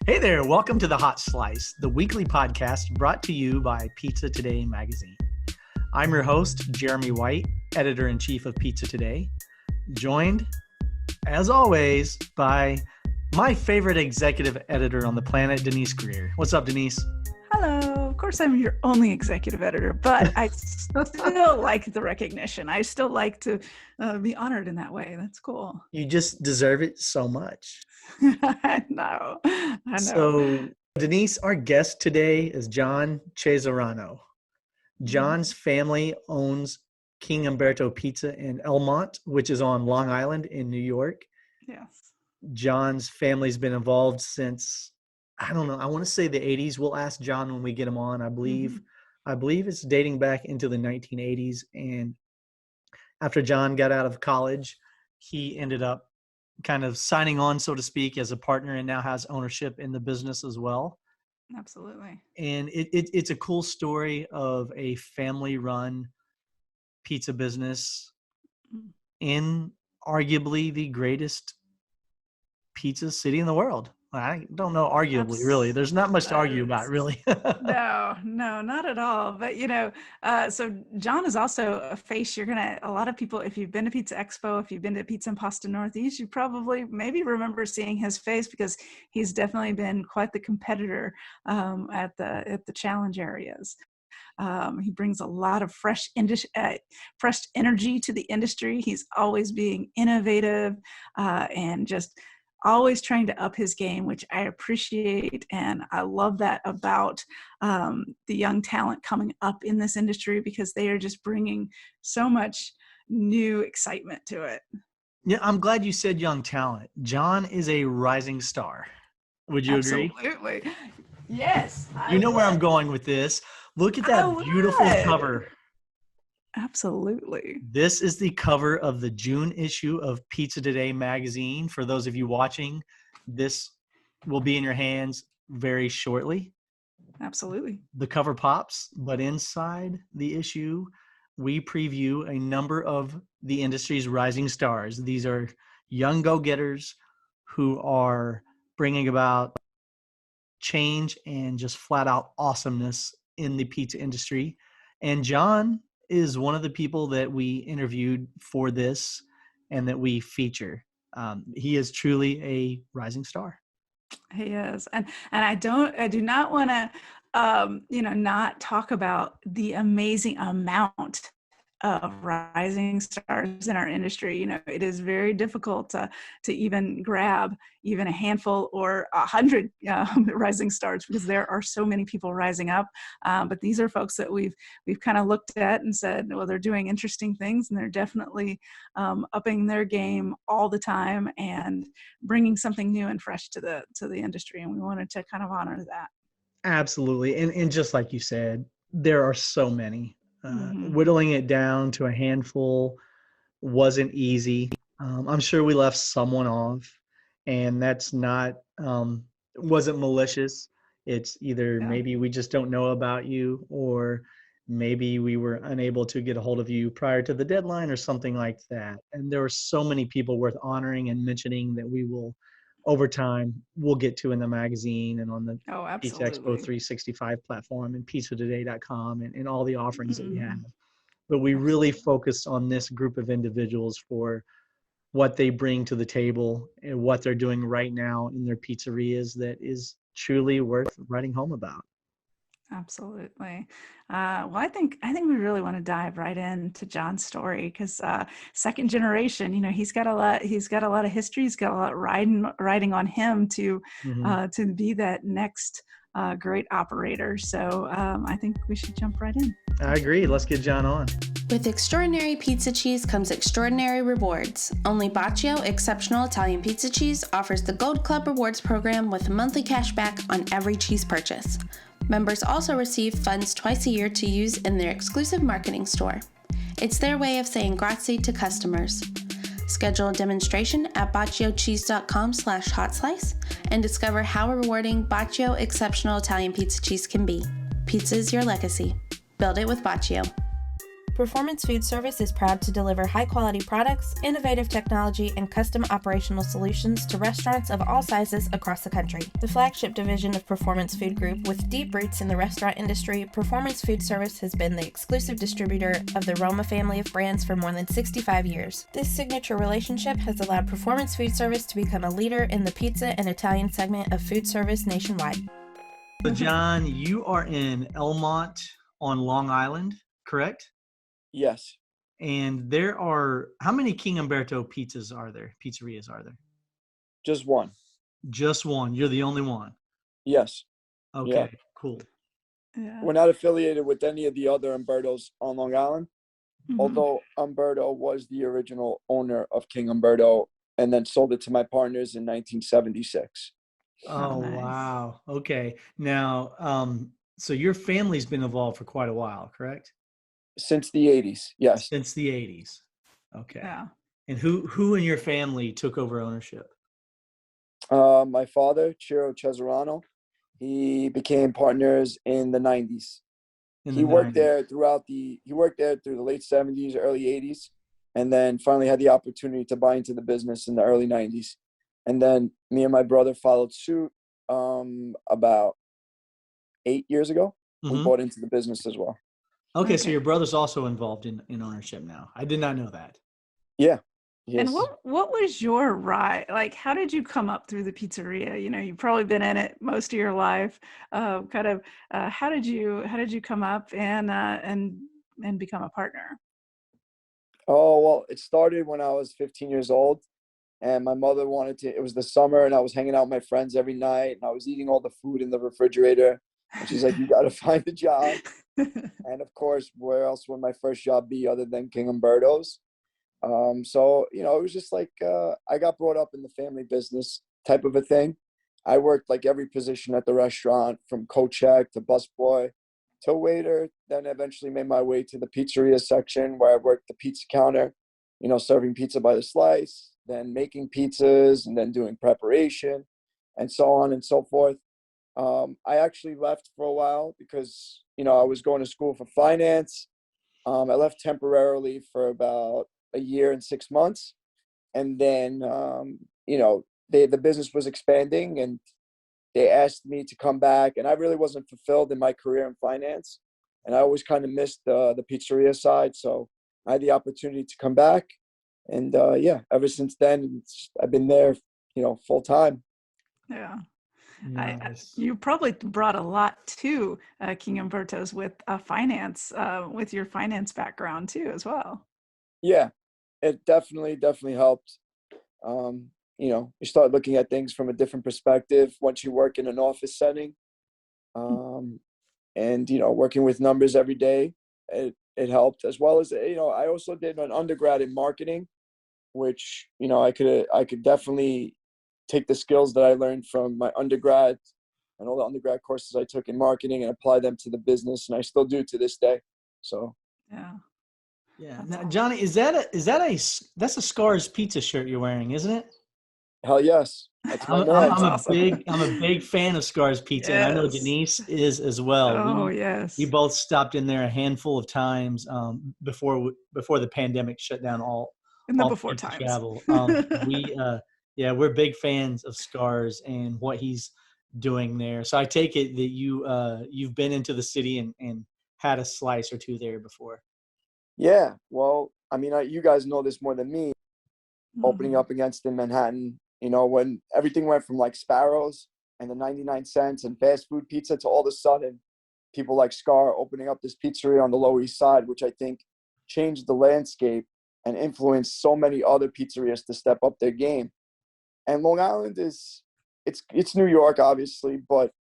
Hey there, welcome to The Hot Slice, the weekly podcast brought to you by Pizza Today magazine. I'm your host, Jeremy White, editor-in-chief of Pizza Today, joined, as always, by my favorite executive editor on the planet, Denise Greer. What's up, Denise? Hello. Of course, I'm your only executive editor, but I still like the recognition. I still like to be honored in that way. That's cool. You just deserve it so much. I know. So, Denise, our guest today is John Cesarano. John's family owns King Umberto Pizza in Elmont, which is on Long Island in New York. Yes. John's family's been involved since, I don't know, I want to say the 80s. We'll ask John when we get him on. I believe it's dating back into the 1980s. And after John got out of college, he ended up kind of signing on, so to speak, as a partner and now has ownership in the business as well. Absolutely. And it's a cool story of a family-run pizza business in arguably the greatest pizza city in the world. I don't know, arguably, really. There's not much to argue about, really. No, not at all. But, so John is also a face a lot of people, if you've been to Pizza Expo, if you've been to Pizza Impasta Northeast, you probably maybe remember seeing his face because he's definitely been quite the competitor at the challenge areas. He brings a lot of fresh energy to the industry. He's always being innovative and just always trying to up his game, which I appreciate. And I love that about the young talent coming up in this industry because they are just bringing so much new excitement to it. Yeah, I'm glad you said young talent. John is a rising star. Would you agree? Absolutely. Yes. You know where I'm going with this. Look at that beautiful cover. Absolutely. This is the cover of the June issue of Pizza Today magazine. For those of you watching, this will be in your hands very shortly. Absolutely. The cover pops, but inside the issue, we preview a number of the industry's rising stars. These are young go-getters who are bringing about change and just flat out awesomeness in the pizza industry. And John is one of the people that we interviewed for this and that we feature. He is truly a rising star. He is. And I do not want to, not talk about the amazing amount of rising stars in our industry. It is very difficult to even grab even a handful or 100 rising stars because there are so many people rising up. But these are folks that we've kind of looked at and said, well, they're doing interesting things and they're definitely upping their game all the time and bringing something new and fresh to the industry. And we wanted to kind of honor that. Absolutely. And just like you said, there are so many. Whittling it down to a handful wasn't easy. I'm sure we left someone off, and that's not wasn't malicious. It's either maybe we just don't know about you, or maybe we were unable to get a hold of you prior to the deadline or something like that. And there were so many people worth honoring and mentioning that we will, over time, we'll get to in the magazine and on the Pizza Expo 365 platform and pizzatoday.com and all the offerings that we have. But we really focused on this group of individuals for what they bring to the table and what they're doing right now in their pizzerias that is truly worth writing home about. Absolutely. Well, I think we really want to dive right into John's story because second generation, he's got a lot of history. He's got a lot riding on him to be that next great operator. So I think we should jump right in. I agree. Let's get John on. With extraordinary pizza cheese comes extraordinary rewards. Only Bacio Exceptional Italian Pizza Cheese offers the Gold Club Rewards program with monthly cash back on every cheese purchase. Members also receive funds twice a year to use in their exclusive marketing store. It's their way of saying grazie to customers. Schedule a demonstration at bacciocheese.com/hotslice and discover how rewarding Bacio Exceptional Italian Pizza Cheese can be. Pizza is your legacy. Build it with Bacio. Performance Food Service is proud to deliver high-quality products, innovative technology, and custom operational solutions to restaurants of all sizes across the country. The flagship division of Performance Food Group, with deep roots in the restaurant industry, Performance Food Service has been the exclusive distributor of the Roma family of brands for more than 65 years. This signature relationship has allowed Performance Food Service to become a leader in the pizza and Italian segment of food service nationwide. So John, you are in Elmont on Long Island, correct? Yes. And there are, how many King Umberto pizzerias are there? Just one. Just one. You're the only one. Yes. Okay, Yeah. cool. Yeah. We're not affiliated with any of the other Umbertos on Long Island, although Umberto was the original owner of King Umberto and then sold it to my partners in 1976. Oh, nice. wow. Okay. Now, so your family's been involved for quite a while, correct? Since the 80s, yes. Since the 80s. Okay. Yeah. And who in your family took over ownership? My father, Cesarano, he became partners in the 90s. He worked there through the late 70s, early 80s, and then finally had the opportunity to buy into the business in the early 90s. And then me and my brother followed suit about 8 years ago. We bought into the business as well. Okay, so your brother's also involved in ownership now. I did not know that. Yeah. Yes. And what was your ride? Like, how did you come up through the pizzeria? You know, you've probably been in it most of your life. How did you come up and become a partner? Oh, well, it started when I was 15 years old, and my mother it was the summer, and I was hanging out with my friends every night, and I was eating all the food in the refrigerator. And she's like, you got to find a job. And of course, where else would my first job be other than King Umberto's? So, it was just like, I got brought up in the family business type of a thing. I worked like every position at the restaurant, from co-check to busboy to waiter, then eventually made my way to the pizzeria section where I worked the pizza counter, serving pizza by the slice, then making pizzas, and then doing preparation, and so on and so forth. I actually left for a while because, I was going to school for finance. I left temporarily for about a year and 6 months. And then, the business was expanding and they asked me to come back, and I really wasn't fulfilled in my career in finance. And I always kind of missed the pizzeria side. So I had the opportunity to come back. And ever since then, I've been there, full time. Yeah. Nice. You probably brought a lot to King Umberto's with finance, with your finance background too, as well. Yeah, it definitely helped. You start looking at things from a different perspective once you work in an office setting. And, working with numbers every day, it helped, as well as, I also did an undergrad in marketing, which, I could definitely take the skills that I learned from my undergrad and all the undergrad courses I took in marketing and apply them to the business. And I still do to this day. So. Yeah. Yeah. Now, Johnny, that's a Scars Pizza shirt you're wearing, isn't it? Hell yes. That's my man. I'm a big fan of Scars Pizza, Yes. and I know Denise is as well. Oh, yes. We both stopped in there a handful of times before the pandemic shut down all before pizza times. travel. We're big fans of Scars and what he's doing there. So I take it that you've been into the city and had a slice or two there before. Yeah. Well, I mean, you guys know this more than me. Opening up against in Manhattan, when everything went from like Sparrows and the 99 cents and fast food pizza to all of a sudden people like Scar opening up this pizzeria on the Lower East Side, which I think changed the landscape and influenced so many other pizzerias to step up their game. And Long Island it's New York, obviously, but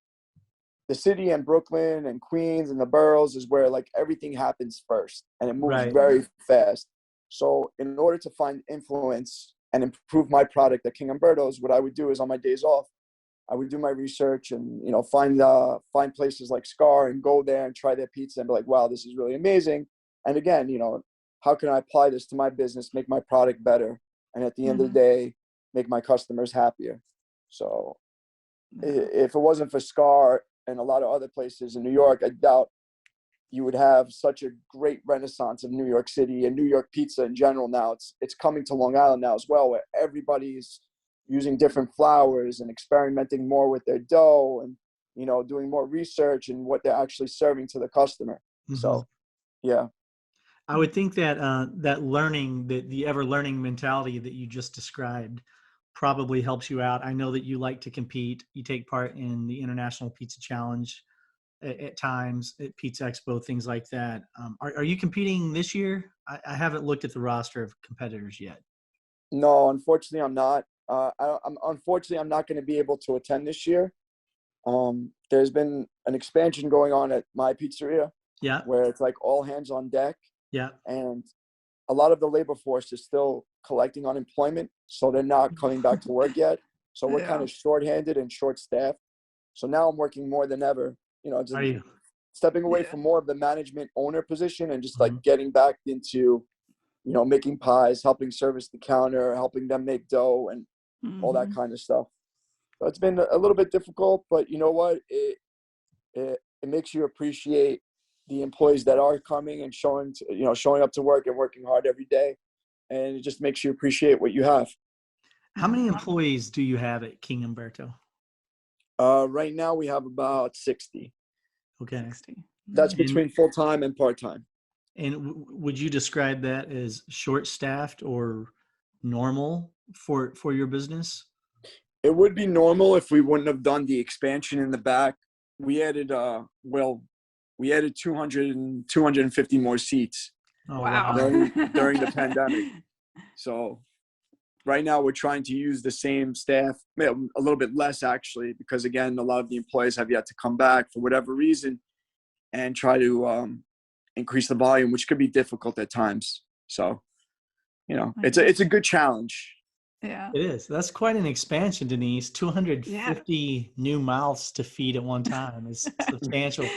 the city and Brooklyn and Queens and the boroughs is where like everything happens first, and it moves very fast. So in order to find influence and improve my product at King Umberto's, what I would do is on my days off, I would do my research and, find places like Scar and go there and try their pizza and be like, wow, this is really amazing. And again, how can I apply this to my business, make my product better, and at the end of the day, make my customers happier? So if it wasn't for Scar and a lot of other places in New York, I doubt you would have such a great renaissance of New York City and New York pizza in general. Now it's coming to Long Island now as well, where everybody's using different flours and experimenting more with their dough and, you know, doing more research and what they're actually serving to the customer. Mm-hmm. So, yeah. I would think that that learning, the ever learning mentality that you just described probably helps you out. I know that you like to compete. You take part in the International Pizza Challenge at times, at Pizza Expo, things like that. Are you competing this year? I haven't looked at the roster of competitors yet. No, unfortunately, I'm not. Unfortunately, I'm not going to be able to attend this year. There's been an expansion going on at my pizzeria. Yeah. Where it's like all hands on deck. Yeah. And a lot of the labor force is still collecting unemployment, so they're not coming back to work yet. So we're kind of shorthanded and short-staffed. So now I'm working more than ever. You know, just stepping away from more of the management owner position and just like getting back into, you know, making pies, helping service the counter, helping them make dough and all that kind of stuff. So it's been a little bit difficult, but you know what? It makes you appreciate the employees that are coming and showing up to work and working hard every day. And it just makes you appreciate what you have. How many employees do you have at King Umberto? Right now we have about 60. Okay. 60. That's between full-time and part-time. And would you describe that as short-staffed or normal for your business? It would be normal if we wouldn't have done the expansion in the back. We added 250 more seats. Oh, wow. during the pandemic. So right now we're trying to use the same staff, a little bit less actually, because again, a lot of the employees have yet to come back for whatever reason, and try to increase the volume, which could be difficult at times. So, you know, it's a good challenge. Yeah, it is. That's quite an expansion, Denise. 250 new mouths to feed at one time is substantial.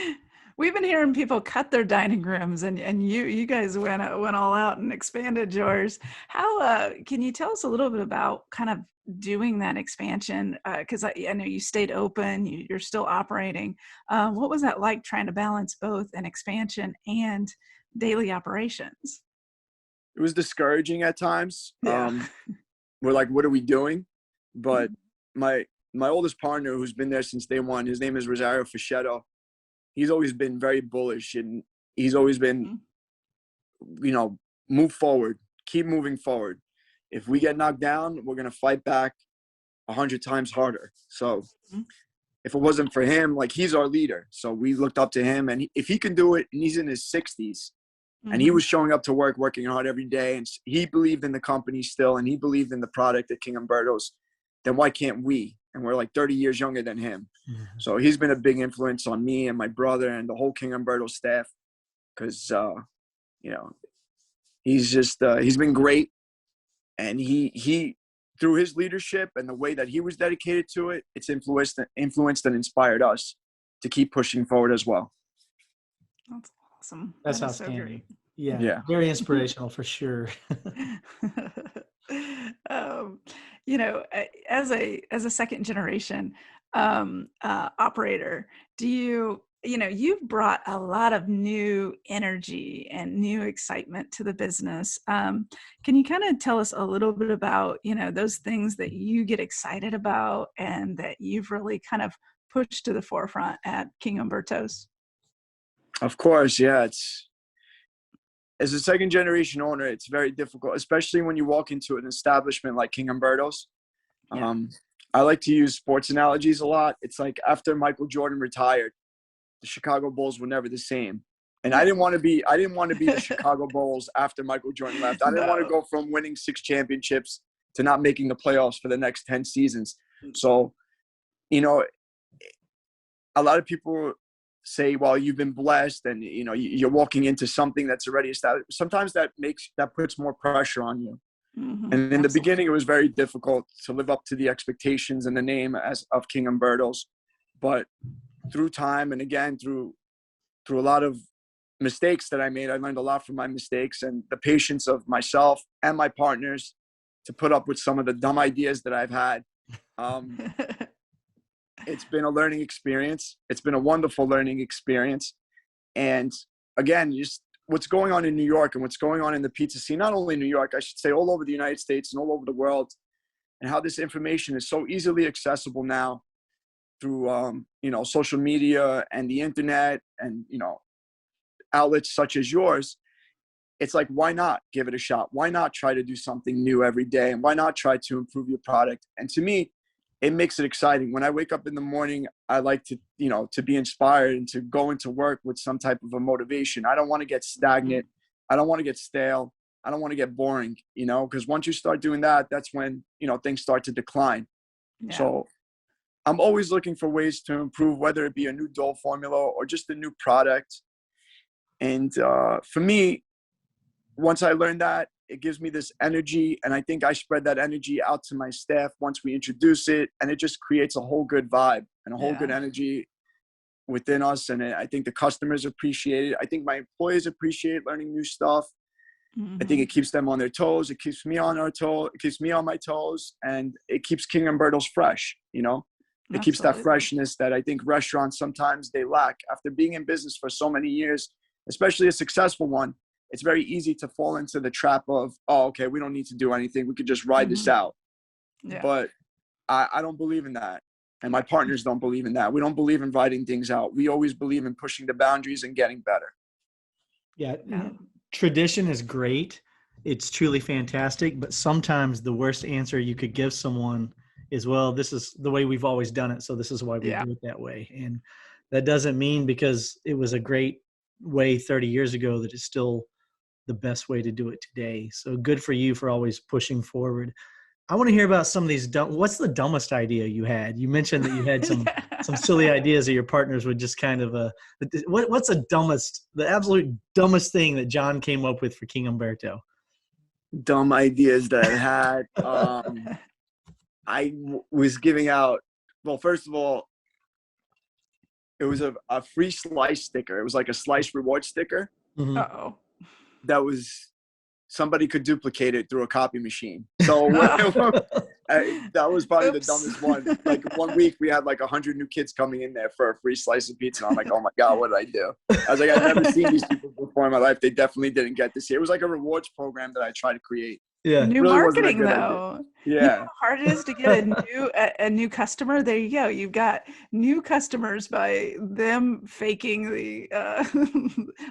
We've been hearing people cut their dining rooms, and you guys went all out and expanded yours. How can you tell us a little bit about kind of doing that expansion? Because I know you stayed open, you're still operating. What was that like, trying to balance both an expansion and daily operations? It was discouraging at times. Yeah. We're like, what are we doing? But my oldest partner, who's been there since day one, his name is Rosario Fischetto. He's always been very bullish, and he's always been, you know, move forward, keep moving forward. If we get knocked down, we're going to fight back 100 times harder. So if it wasn't for him, like, he's our leader. So we looked up to him, and if he can do it, and he's in his 60s, and he was showing up to work, working hard every day, and he believed in the company still, and he believed in the product at King Umberto's, then why can't we? And we're like 30 years younger than him. So he's been a big influence on me and my brother and the whole King Umberto staff, because, you know, he's just, he's been great. And he, through his leadership and the way that he was dedicated to it, it's influenced and inspired us to keep pushing forward as well. That's awesome. That's outstanding. So great. Yeah. Very inspirational for sure. You know, as a second generation operator, you've brought a lot of new energy and new excitement to the business. Can you kind of tell us a little bit about, those things that you get excited about and that you've really kind of pushed to the forefront at King Umberto's? Of course, yeah. As a second generation owner, it's very difficult, especially when you walk into an establishment like King Umberto's. Yeah. I like to use sports analogies a lot. It's like after Michael Jordan retired, the Chicago Bulls were never the same. And I didn't want to be the Chicago Bulls after Michael Jordan left. I didn't want to go from winning 6 championships to not making the playoffs for the next 10 seasons. So, a lot of people say, well, you've been blessed and, you're walking into something that's already established. Sometimes that puts more pressure on you. Mm-hmm. And in the beginning, it was very difficult to live up to the expectations and the name of King Umberto's. But through time and again, through a lot of mistakes that I made, I learned a lot from my mistakes and the patience of myself and my partners to put up with some of the dumb ideas that I've had. It's been a learning experience. It's been a wonderful learning experience. And again, just what's going on in New York and what's going on in the pizza scene, not only in New York, I should say all over the United States and all over the world, and how this information is so easily accessible now through, social media and the internet and, outlets such as yours. It's like, why not give it a shot? Why not try to do something new every day? And why not try to improve your product? And to me, it makes it exciting. When I wake up in the morning, I like to, to be inspired and to go into work with some type of a motivation. I don't want to get stagnant. I don't want to get stale. I don't want to get boring, because once you start doing that, that's when, things start to decline. Yeah. So I'm always looking for ways to improve, whether it be a new dough formula or just a new product. And for me, once I learned that, it gives me this energy, and I think I spread that energy out to my staff once we introduce it, and it just creates a whole good vibe and a whole good energy within us. And I think the customers appreciate it. I think my employees appreciate learning new stuff. I think it keeps them on their toes. It keeps me on our toe. It keeps me on my toes, and it keeps King Umberto's fresh. It keeps that freshness that I think restaurants sometimes they lack. After being in business for so many years, especially a successful one, it's very easy to fall into the trap of, oh, okay, we don't need to do anything. We could just ride this out. Yeah. But I don't believe in that. And my partners don't believe in that. We don't believe in riding things out. We always believe in pushing the boundaries and getting better. Yeah. Tradition is great. It's truly fantastic. But sometimes the worst answer you could give someone is, well, this is the way we've always done it, so this is why we do it that way. And that doesn't mean because it was a great way 30 years ago that it's still the best way to do it today. So good for you for always pushing forward. I want to hear about some of these what's the dumbest idea you had? You mentioned that you had some silly ideas that your partners would just kind of what's the absolute dumbest thing that John came up with for King Umberto? Dumb ideas that I had. I was giving out, well, first of all, it was a free slice sticker. It was like a slice reward sticker. Mm-hmm. Uh-oh. That was, somebody could duplicate it through a copy machine. So that was probably the dumbest one. Like 1 week we had like 100 new kids coming in there for a free slice of pizza. I'm like, oh my God, what did I do? I was like, I've never seen these people before in my life. They definitely didn't get this here. It was like a rewards program that I tried to create. Yeah. New really marketing though. Yeah. You know how hard it is to get a new customer? There you go. You've got new customers by them faking the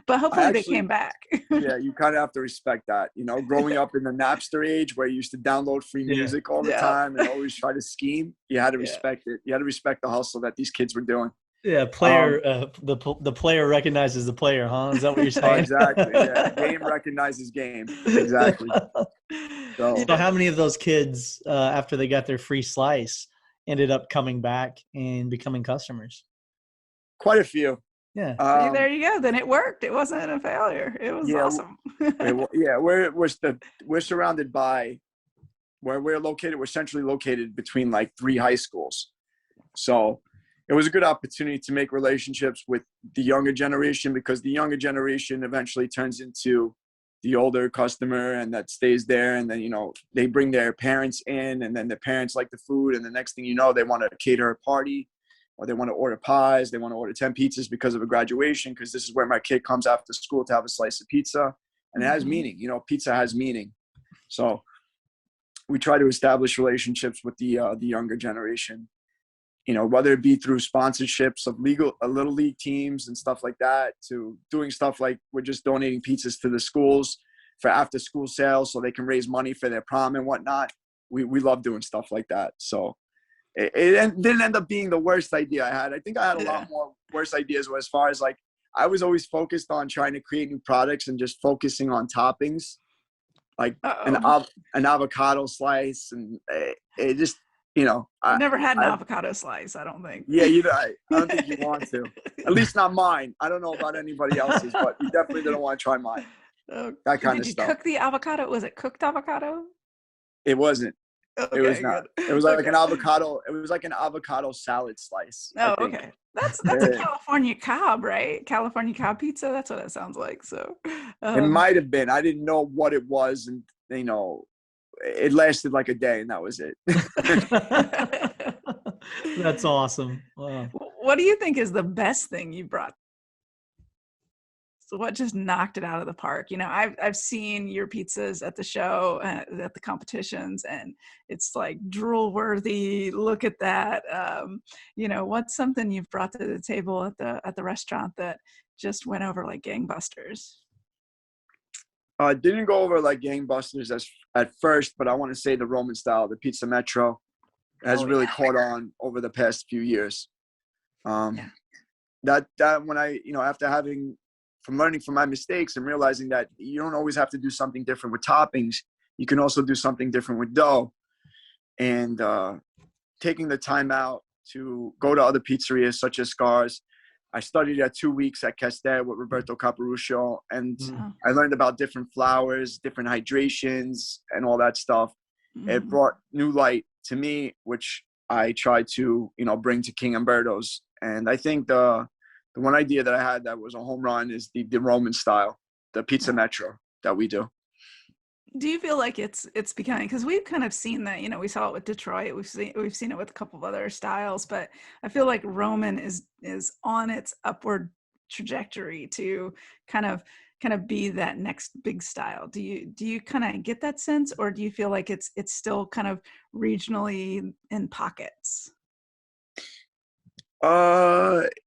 but hopefully they came back. Yeah, you kind of have to respect that. Growing up in the Napster age where you used to download free music all the time and always try to scheme, you had to respect it. You had to respect the hustle that these kids were doing. Yeah, the player recognizes the player, huh? Is that what you're saying? Exactly. Yeah, game recognizes game. Exactly. So how many of those kids, after they got their free slice, ended up coming back and becoming customers? Quite a few. Yeah. See, there you go. Then it worked. It wasn't a failure. It was awesome. We're surrounded by where we're located. We're centrally located between like 3 high schools. So it was a good opportunity to make relationships with the younger generation, because the younger generation eventually turns into the older customer and that stays there. And then, they bring their parents in, and then the parents like the food. And the next thing you know, they want to cater a party, or they want to order pies. They want to order 10 pizzas because of a graduation, because this is where my kid comes after school to have a slice of pizza. And it has meaning, pizza has meaning. So we try to establish relationships with the younger generation. Whether it be through sponsorships of little league teams and stuff like that, to doing stuff like we're just donating pizzas to the schools for after school sales so they can raise money for their prom and whatnot. We love doing stuff like that. So it didn't end up being the worst idea I had. I think I had a lot more worse ideas as far as like, I was always focused on trying to create new products and just focusing on toppings, like an avocado slice. And it just, I've never had an avocado slice, I don't think. Yeah, I don't think you want to. At least not mine. I don't know about anybody else's, but you definitely didn't want to try mine. That kind of stuff. Did you cook the avocado? Was it cooked avocado? It wasn't. Okay, it was not. It was like an avocado. It was like an avocado salad slice. Oh, okay. That's a California Cobb, right? California Cobb pizza. That's what it sounds like. So it might have been. I didn't know what it was, and it lasted like a day, and that was it. That's awesome. Wow. What do you think is the best thing you brought just knocked it out of the park? You know, I've seen your pizzas at the show, at the competitions, and it's like drool worthy. Look at that. You know, what's something you've brought to the table at the restaurant that just went over like gangbusters? Didn't go over like gangbusters at first, but I want to say the Roman style, the pizza metro, has really caught on over the past few years. That when I, you know, after learning from my mistakes and realizing that you don't always have to do something different with toppings, you can also do something different with dough, and taking the time out to go to other pizzerias such as Scars. I studied at 2 weeks at Castel with Roberto Caporuscio, and I learned about different flours, different hydrations, and all that stuff. It brought new light to me, which I tried to, you know, bring to King Umberto's. And I think the one idea that I had that was a home run is the Roman style, the pizza metro that we do. Do you feel like it's becoming, because we've kind of seen that, you know, we saw it with Detroit, we've seen it with a couple of other styles, but I feel like Roman is on its upward trajectory to kind of be that next big style. Do you kind of get that sense, or do you feel like it's still kind of regionally in pockets?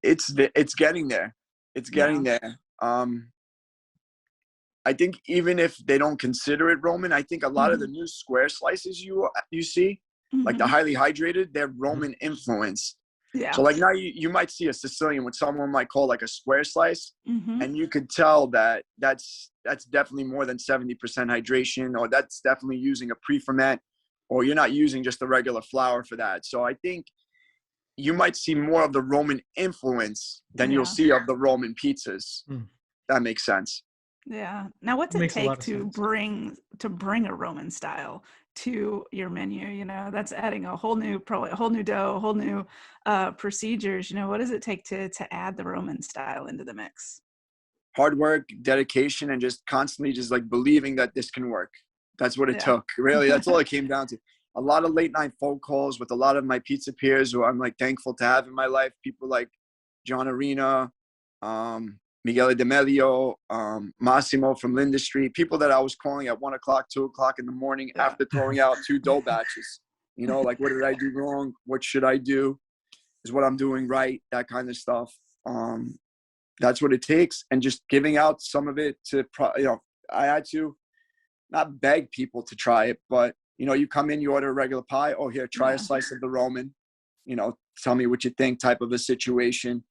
It's getting there. It's getting there. I think even if they don't consider it Roman, I think a lot of the new square slices you see, like the highly hydrated, they're Roman influence. Yeah. So like now you might see a Sicilian, which someone might call like a square slice, and you could tell that that's definitely more than 70% hydration, or that's definitely using a pre-ferment, or you're not using just a regular flour for that. So I think you might see more of the Roman influence than you'll see of the Roman pizzas. That makes sense. Yeah. Now, what's it take to bring a Roman style to your menu? You know, that's adding probably a whole new dough, a whole new procedures. You know, what does it take to add the Roman style into the mix? Hard work, dedication, and just constantly just like believing that this can work. That's what it took. Really, that's all it came down to. A lot of late night phone calls with a lot of my pizza peers who I'm like thankful to have in my life. People like John Arena, Miguel D'Amelio, Massimo from Linda Street, people that I was calling at 1 o'clock, 2 o'clock in the morning after throwing out 2 dough batches. You know, like, what did I do wrong? What should I do? Is what I'm doing right? That kind of stuff. That's what it takes. And just giving out some of it to, you know, I had to not beg people to try it, but, you know, you come in, you order a regular pie. Oh, here, try a slice of the Roman, you know, tell me what you think type of a situation.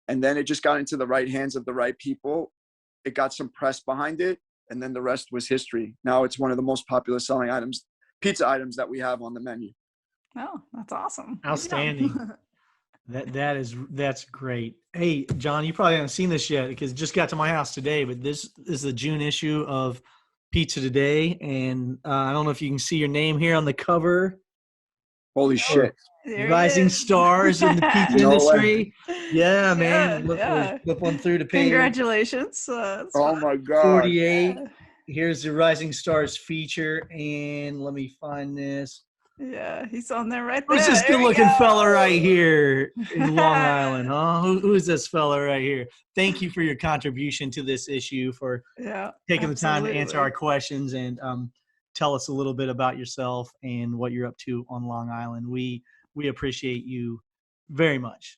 And then it just got into the right hands of the right people. It got some press behind it, and then the rest was history. Now it's one of the most popular selling pizza items that we have on the menu. Oh, that's awesome. Outstanding. That's great. Hey, John, you probably haven't seen this yet because it just got to my house today, but this is the June issue of Pizza Today. And I don't know if you can see your name here on the cover. Holy shit. Rising stars in the pizza industry. Yeah, man. Flip one through the page. Congratulations. Oh my God. 48. Here's the Rising Stars feature. And let me find this. Yeah, he's on there right there. Who's this good-looking fella right here in Long Island? Huh? Who's this fella right here? Thank you for your contribution to this issue, for taking the time to answer our questions and tell us a little bit about yourself and what you're up to on Long Island. We appreciate you very much.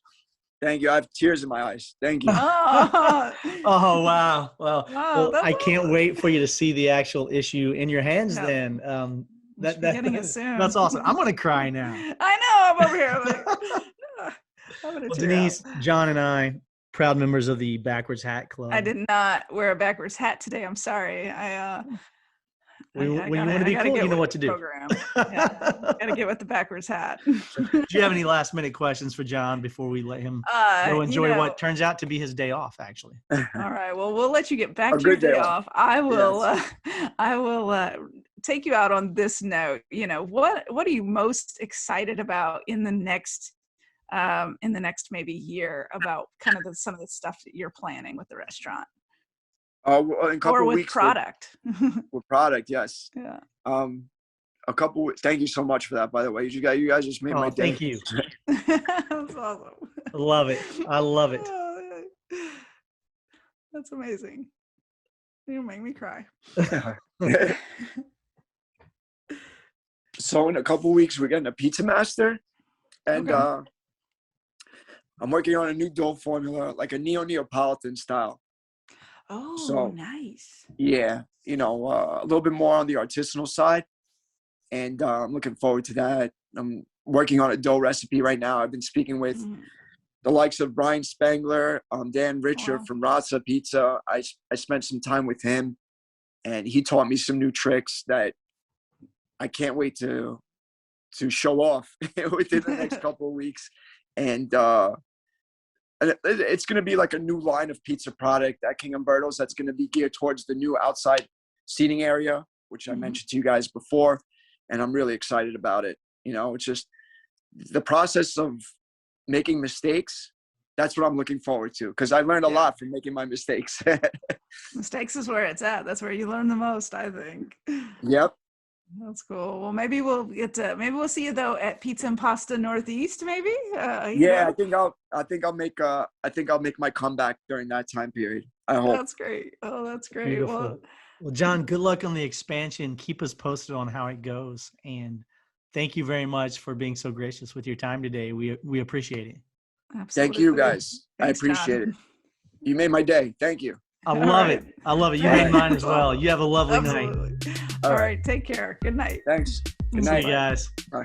Thank you. I have tears in my eyes. Thank you. Oh, wow. Well, I can't wait for you to see the actual issue in your hands then. Getting it soon. That's awesome. I'm going to cry now. I know. I'm over here. Like, Denise, John, and I, proud members of the Backwards Hat Club. I did not wear a backwards hat today. I'm sorry. When you want to be cool, you know what to do. Gotta get with the backwards hat. Do you have any last minute questions for John before we let him go enjoy what turns out to be his day off, actually? All right. Well, we'll let you get back to your day off. I will take you out on this note. You know, what are you most excited about in the next maybe year about kind of some of the stuff that you're planning with the restaurant? In a couple or with weeks, product. With product, yes. Yeah. Thank you so much for that, by the way. You guys just made my day. Thank you. That's awesome. I love it. That's amazing. You make me cry. So in a couple weeks, we're getting a pizza master, and I'm working on a new dough formula, like a Neapolitan style. Oh, so, nice. Yeah, a little bit more on the artisanal side, and I'm looking forward to that. I'm working on a dough recipe right now. I've been speaking with the likes of Brian Spangler, Dan Richer from Razza Pizza. I spent some time with him, and he taught me some new tricks that I can't wait to show off within the next couple of weeks. And it's going to be like a new line of pizza product at King Umberto's that's going to be geared towards the new outside seating area, which I mentioned to you guys before. And I'm really excited about it. It's just the process of making mistakes. That's what I'm looking forward to, because I learned a lot from making my mistakes. Mistakes is where it's at. That's where you learn the most, I think. Yep. That's cool. Well, maybe we'll see you though at Pizza and Pasta Northeast. Maybe. I think I'll make my comeback during that time period. I hope. That's great. Oh, that's great. Beautiful. Well, John, good luck on the expansion. Keep us posted on how it goes, and thank you very much for being so gracious with your time today. We appreciate it. Absolutely. Thank you, guys. Thanks, I appreciate John. it. You made my day. Thank you. I love it. I love it. You made mine as well. You have a lovely night. All right. Take care. Good night. Thanks. Good night. See you guys. Bye.